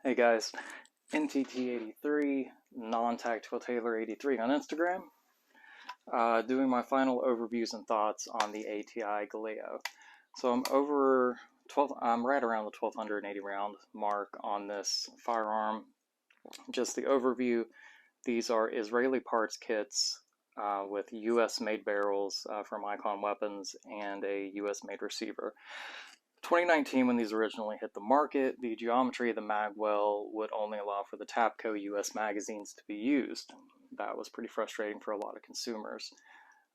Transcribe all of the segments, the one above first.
Hey guys, NTT83, Non-Tactical Tailor 83 on Instagram, doing my final overviews and thoughts on the ATI Galeo. So I'm right around the 1280 round mark on this firearm. Just the overview, these are Israeli parts kits with US made barrels from Icon Weapons and a US made receiver. 2019, when these originally hit the market, the geometry of the magwell would only allow for the Tapco US magazines to be used. That was pretty frustrating for a lot of consumers.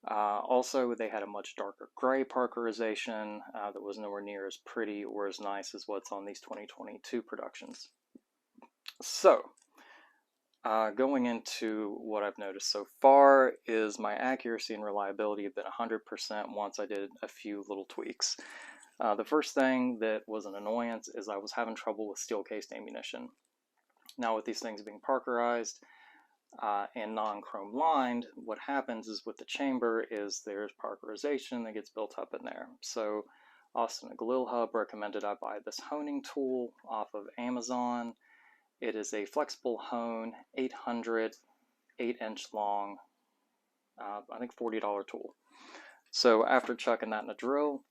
Also, they had a much darker gray parkerization that was nowhere near as pretty or as nice as what's on these 2022 productions. So, going into what I've noticed so far is my accuracy and reliability have been 100% once I did a few little tweaks. The first thing that was an annoyance is I was having trouble with steel-cased ammunition. Now with these things being parkerized and non-chrome lined, what happens is with the chamber is there's parkerization that gets built up in there. So Austin Galil Hub recommended I buy this honing tool off of Amazon. It is a flexible hone, 800, 8-inch long, I think $40 tool. So after chucking that in a drill,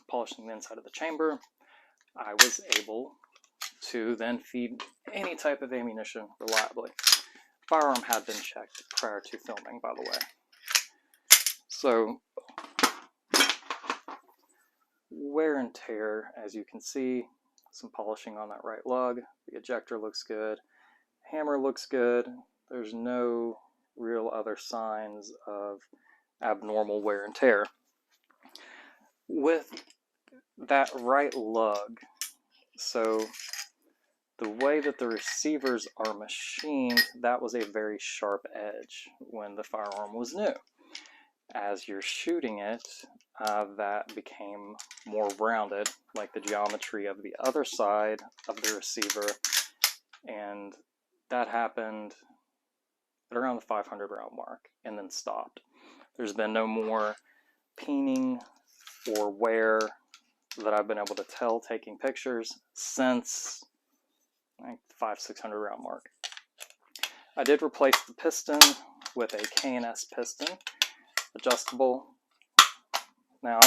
polishing the inside of the chamber, I was able to then feed any type of ammunition reliably. Firearm had been checked prior to filming, by the way. So, wear and tear, as you can see, some polishing on that right lug. The ejector looks good. Hammer looks good. There's no real other signs of abnormal wear and tear. With that right lug, so the way that the receivers are machined, that was a very sharp edge when the firearm was new. As you're shooting it, that became more rounded, like the geometry of the other side of the receiver, and that happened at around the 500 round mark and then stopped. There's been no more peening or wear that I've been able to tell taking pictures since like 500-600 round mark. I did replace the piston with a K&S piston, adjustable. Now,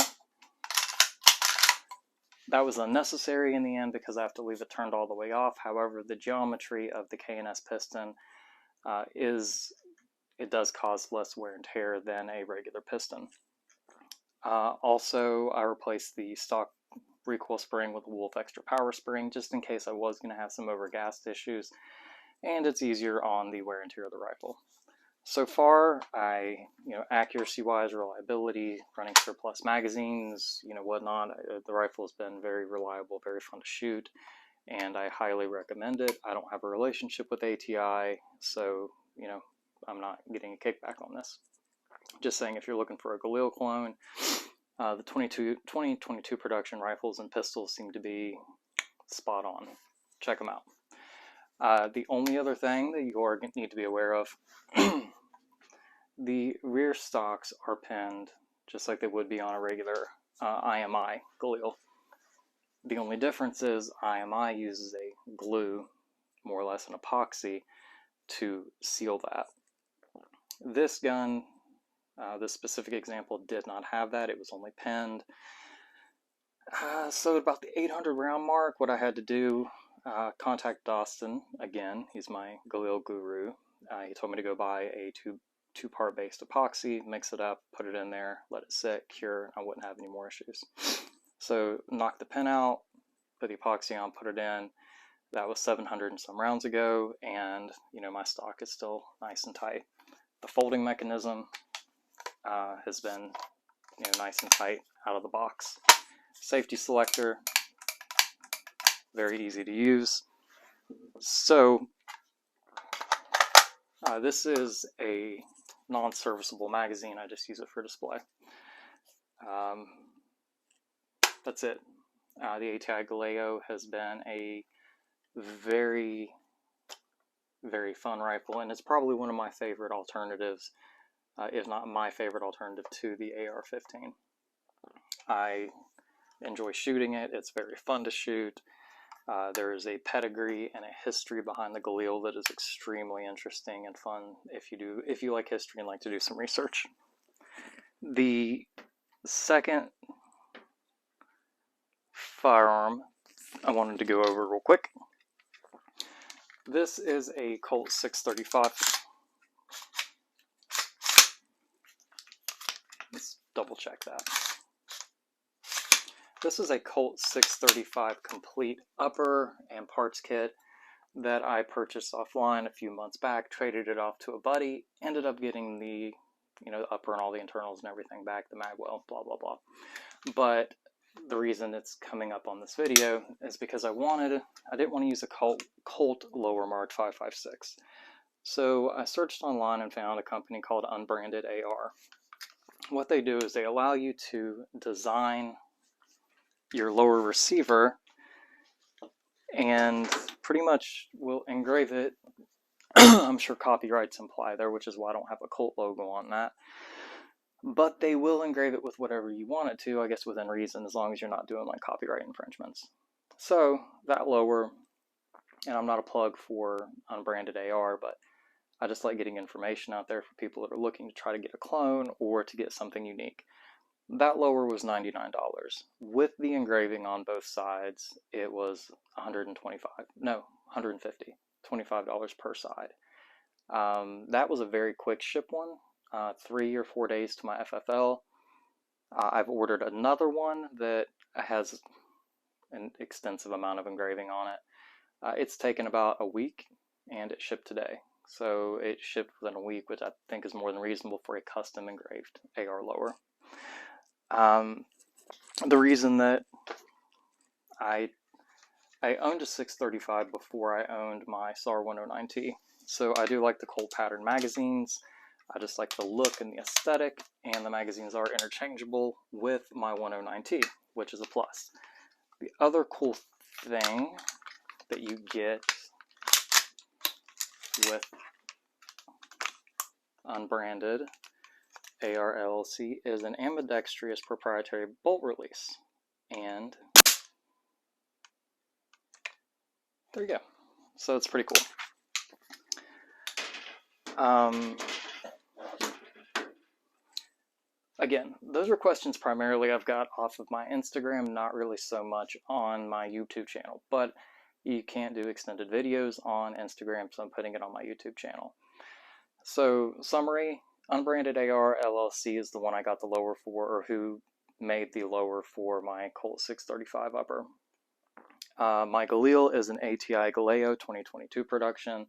that was unnecessary in the end because I have to leave it turned all the way off. However, the geometry of the K&S piston it does cause less wear and tear than a regular piston. Also, I replaced the stock recoil spring with a Wolf Extra Power spring just in case I was going to have some overgassed issues, and it's easier on the wear and tear of the rifle. So far, accuracy-wise, reliability, running surplus magazines, whatnot, the rifle has been very reliable, very fun to shoot, and I highly recommend it. I don't have a relationship with ATI, so, I'm not getting a kickback on this. Just saying, if you're looking for a Galil clone, the 2022 production rifles and pistols seem to be spot on. Check them out. The only other thing that you need to be aware of, the rear stocks are pinned just like they would be on a regular IMI Galil. The only difference is IMI uses a glue, more or less an epoxy, to seal that. This gun, this specific example, did not have that. It was only pinned. So about the 800 round mark, what I had to do, contact Austin again. He's my Galil guru. He told me to go buy a two-part based epoxy, mix it up, put it in there, let it sit, cure, I wouldn't have any more issues. So knock the pin out, put the epoxy on, put it in. That was 700 and some rounds ago, and my stock is still nice and tight. The folding mechanism has been nice and tight out of the box. Safety selector, very easy to use. So this is a non-serviceable magazine. I just use it for display. That's it. The ATI Galeo has been a very, very fun rifle, and it's probably one of my favorite alternatives, if not my favorite alternative to the AR-15. I enjoy shooting it. It's very fun to shoot. There is a pedigree and a history behind the Galil that is extremely interesting and fun if you like history and like to do some research. The second firearm I wanted to go over real quick. This is a Colt 635. Let's double check that. This is a Colt 635 complete upper and parts kit that I purchased offline a few months back, traded it off to a buddy, ended up getting the upper and all the internals and everything back, the magwell, blah blah blah. But the reason it's coming up on this video is because I didn't want to use a Colt lower mark 5.56. So I searched online and found a company called Unbranded AR. What they do is they allow you to design your lower receiver and pretty much will engrave it. I'm sure copyrights imply there, which is why I don't have a Colt logo on that. But they will engrave it with whatever you want it to, I guess within reason, as long as you're not doing like copyright infringements. So that lower, and I'm not a plug for Unbranded AR, but I just like getting information out there for people that are looking to try to get a clone or to get something unique. That lower was $99. With the engraving on both sides, it was $150, $25 per side. That was a very quick ship one, 3 or 4 days to my FFL. I've ordered another one that has an extensive amount of engraving on it. It's taken about a week and it shipped today. So it shipped within a week, which I think is more than reasonable for a custom engraved AR lower. The reason that I owned a 635 before I owned my SAR 109T. So I do like the Colt pattern magazines. I just like the look and the aesthetic, and the magazines are interchangeable with my 109T, which is a plus. The other cool thing that you get with Unbranded AR LLC is an ambidextrous proprietary bolt release. And there you go. So it's pretty cool. Again, those are questions primarily I've got off of my Instagram, not really so much on my YouTube channel, but you can't do extended videos on Instagram, so I'm putting it on my YouTube channel. So, summary, Unbranded AR LLC is the one I got the lower for, or who made the lower for my Colt 635 upper. My Galil is an ATI Galeo 2022 production.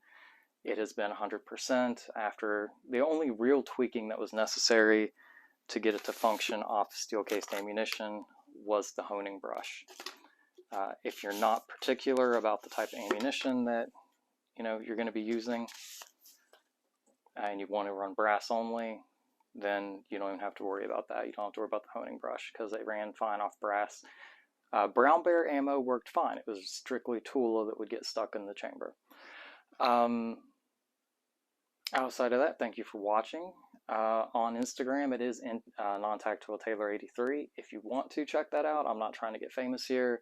It has been 100% after the only real tweaking that was necessary to get it to function off steel-cased ammunition was the honing brush. If you're not particular about the type of ammunition that you're going to be using, and you want to run brass only, then you don't even have to worry about that. You don't have to worry about the honing brush because they ran fine off brass. Brown Bear ammo worked fine. It was strictly Tula that would get stuck in the chamber. Outside of that, thank you for watching. On Instagram, it is non-tactical Taylor 83. If you want to check that out, I'm not trying to get famous here.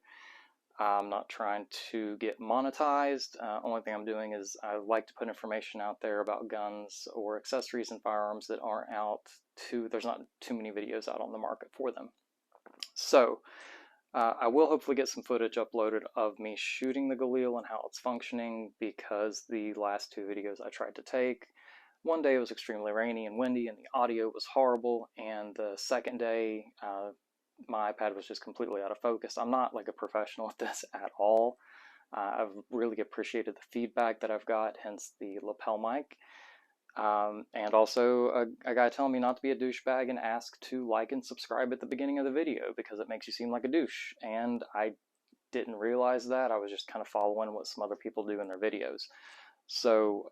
I'm not trying to get monetized. Only thing I'm doing is I like to put information out there about guns or accessories and firearms that aren't out there's not too many videos out on the market for them. So I will hopefully get some footage uploaded of me shooting the Galil and how it's functioning, because the last 2 videos I tried to take, one day it was extremely rainy and windy and the audio was horrible, and the second day my iPad was just completely out of focus. I'm not like a professional at this at all. I've really appreciated the feedback that I've got, hence the lapel mic. And also a guy telling me not to be a douchebag and ask to like and subscribe at the beginning of the video because it makes you seem like a douche. And I didn't realize that. I was just kind of following what some other people do in their videos. So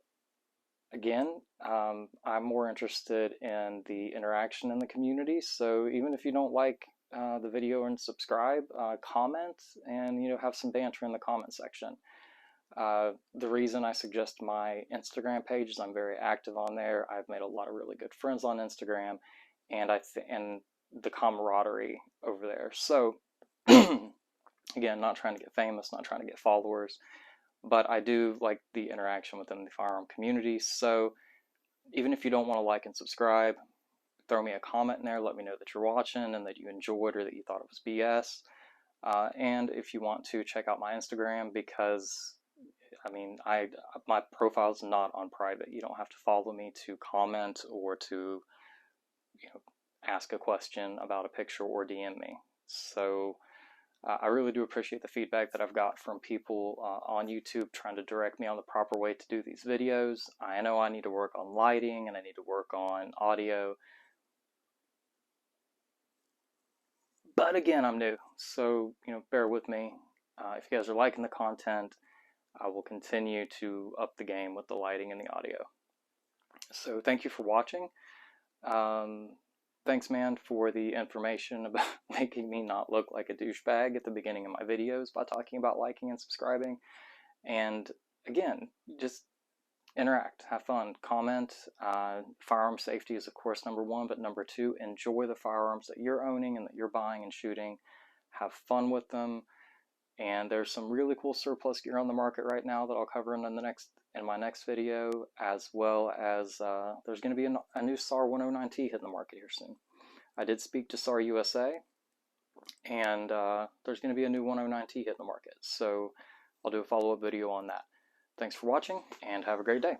again, I'm more interested in the interaction in the community. So even if you don't like the video and subscribe, comment, and have some banter in the comment section. The reason I suggest my Instagram page is I'm very active on there. I've made a lot of really good friends on Instagram, and and the camaraderie over there. So Again, not trying to get famous, not trying to get followers, but I do like the interaction within the firearm community. So even if you don't want to like and subscribe, throw me a comment in there, let me know that you're watching and that you enjoyed or that you thought it was BS. And if you want to check out my Instagram, because I mean, my profile's not on private. You don't have to follow me to comment or to, you know, ask a question about a picture or DM me. So I really do appreciate the feedback that I've got from people on YouTube trying to direct me on the proper way to do these videos. I know I need to work on lighting and I need to work on audio. But again, I'm new, so bear with me. If you guys are liking the content, I will continue to up the game with the lighting and the audio. So thank you for watching. Thanks, man, for the information about making me not look like a douchebag at the beginning of my videos by talking about liking and subscribing. And again, just interact, have fun, comment. Firearm safety is, of course, number one, but number two, enjoy the firearms that you're owning and that you're buying and shooting. Have fun with them. And there's some really cool surplus gear on the market right now that I'll cover in my next video, as well as there's going to be a new SAR 109T hitting the market here soon. I did speak to SAR USA, and there's going to be a new 109T hitting the market, so I'll do a follow-up video on that. Thanks for watching, and have a great day.